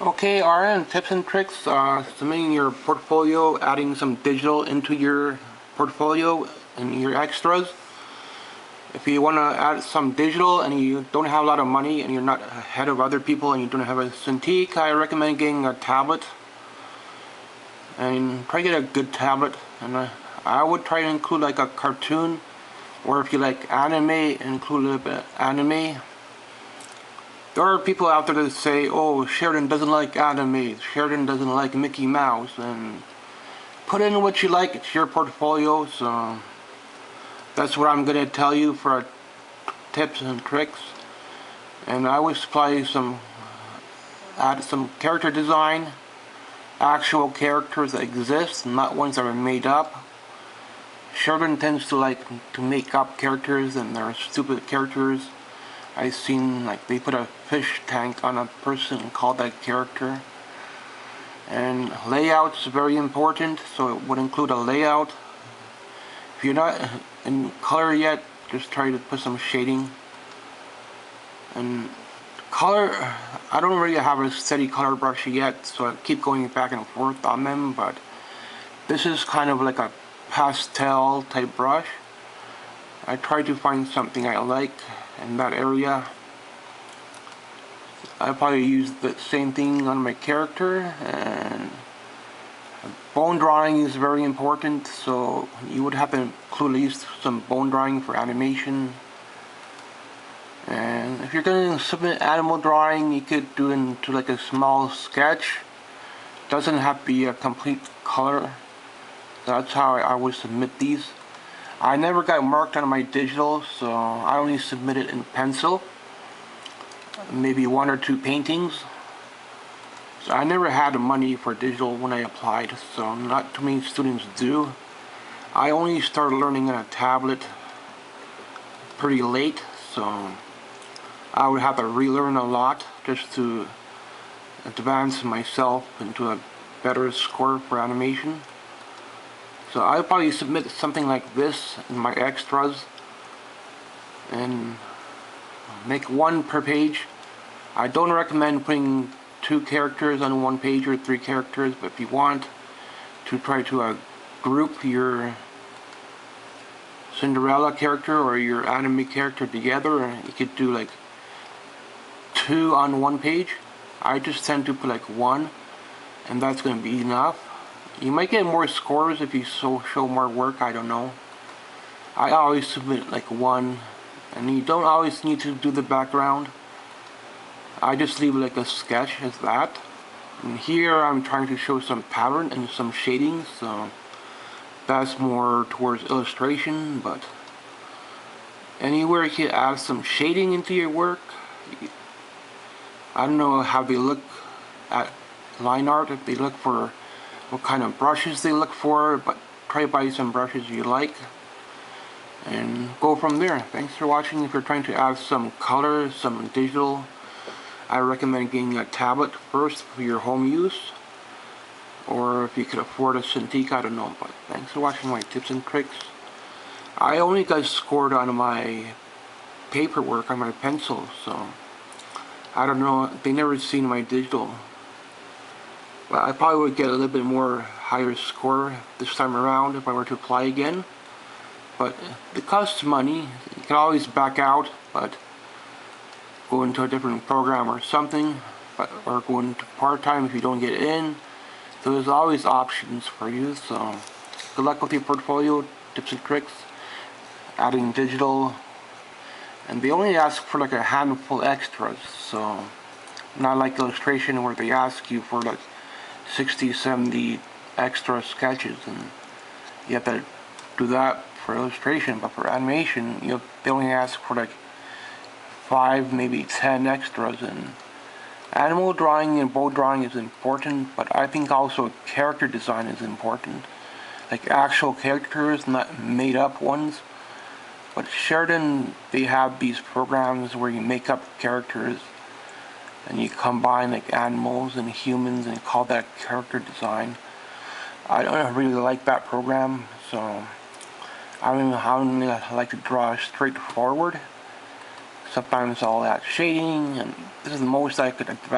Okay, RN tips and tricks, submitting your portfolio, adding some digital into your portfolio and your extras. If you want to add some digital and you don't have a lot of money and you're not ahead of other people and you don't have a Cintiq, I recommend getting a tablet. And try to get a good tablet. And I would try to include like a cartoon, or if you like anime, include a little bit of anime. There are people out there that say, oh, Sheridan doesn't like anime, Sheridan doesn't like Mickey Mouse, and put in what you like, it's your portfolio, so that's what I'm going to tell you for tips and tricks. And I would supply add some character design, actual characters that exist, not ones that are made up. Sheridan tends to like to make up characters, and they're stupid characters. I've seen like they put a fish tank on a person and call that character. And layout's very important, so it would include a layout. If you're not in color yet, just try to put some shading. And color, I don't really have a steady color brush yet, so I keep going back and forth on them, but this is kind of like a pastel type brush. I try to find something I like in that area. I probably use the same thing on my character. And bone drawing is very important, so you would have to include at least some bone drawing for animation. And if you're going to submit animal drawing, you could do it into like a small sketch. Doesn't have to be a complete color. That's how I would submit these. I never got marked on my digital, so I only submitted in pencil. Maybe 1 or 2 paintings. So I never had the money for digital when I applied, so not too many students do. I only started learning on a tablet pretty late, so I would have to relearn a lot just to advance myself into a better score for animation. So I'll probably submit something like this in my extras and make 1 per page. I don't recommend putting 2 characters on 1 page or 3 characters, but if you want to try to group your Cinderella character or your anime character together, you could do like 2 on 1 page. I just tend to put like 1, and that's going to be enough. You might get more scores if you show more work, I don't know. I always submit like 1, and you don't always need to do the background. I just leave like a sketch as that. And here I'm trying to show some pattern and some shading, so that's more towards illustration, but anywhere you can add some shading into your work. I don't know how they look at line art, if they look for what kind of brushes they look for, but try to buy some brushes you like and go from there. Thanks for watching. If you're trying to add some color, some digital, I recommend getting a tablet first for your home use, or if you could afford a Cintiq, I don't know. But thanks for watching my tips and tricks. I only got scored on my paperwork on my pencil, so I don't know, they never seen my digital. Well, I probably would get a little bit more higher score this time around if I were to apply again. But it costs money. You can always back out, but go into a different program or something, or go into part-time if you don't get in. So there's always options for you. So good luck with your portfolio, tips and tricks, adding digital. And they only ask for like a handful extras, so not like illustration where they ask you for like 60, 70 extra sketches, and you have to do that for illustration. But for animation, they only ask for like 5, maybe 10 extras. And animal drawing and bow drawing is important, but I think also character design is important, like actual characters, not made up ones. But Sheridan, they have these programs where you make up characters and you combine like animals and humans and call that character design. I don't really like that program, so I only like to draw straightforward. Sometimes I'll add shading, and this is the most I could advance.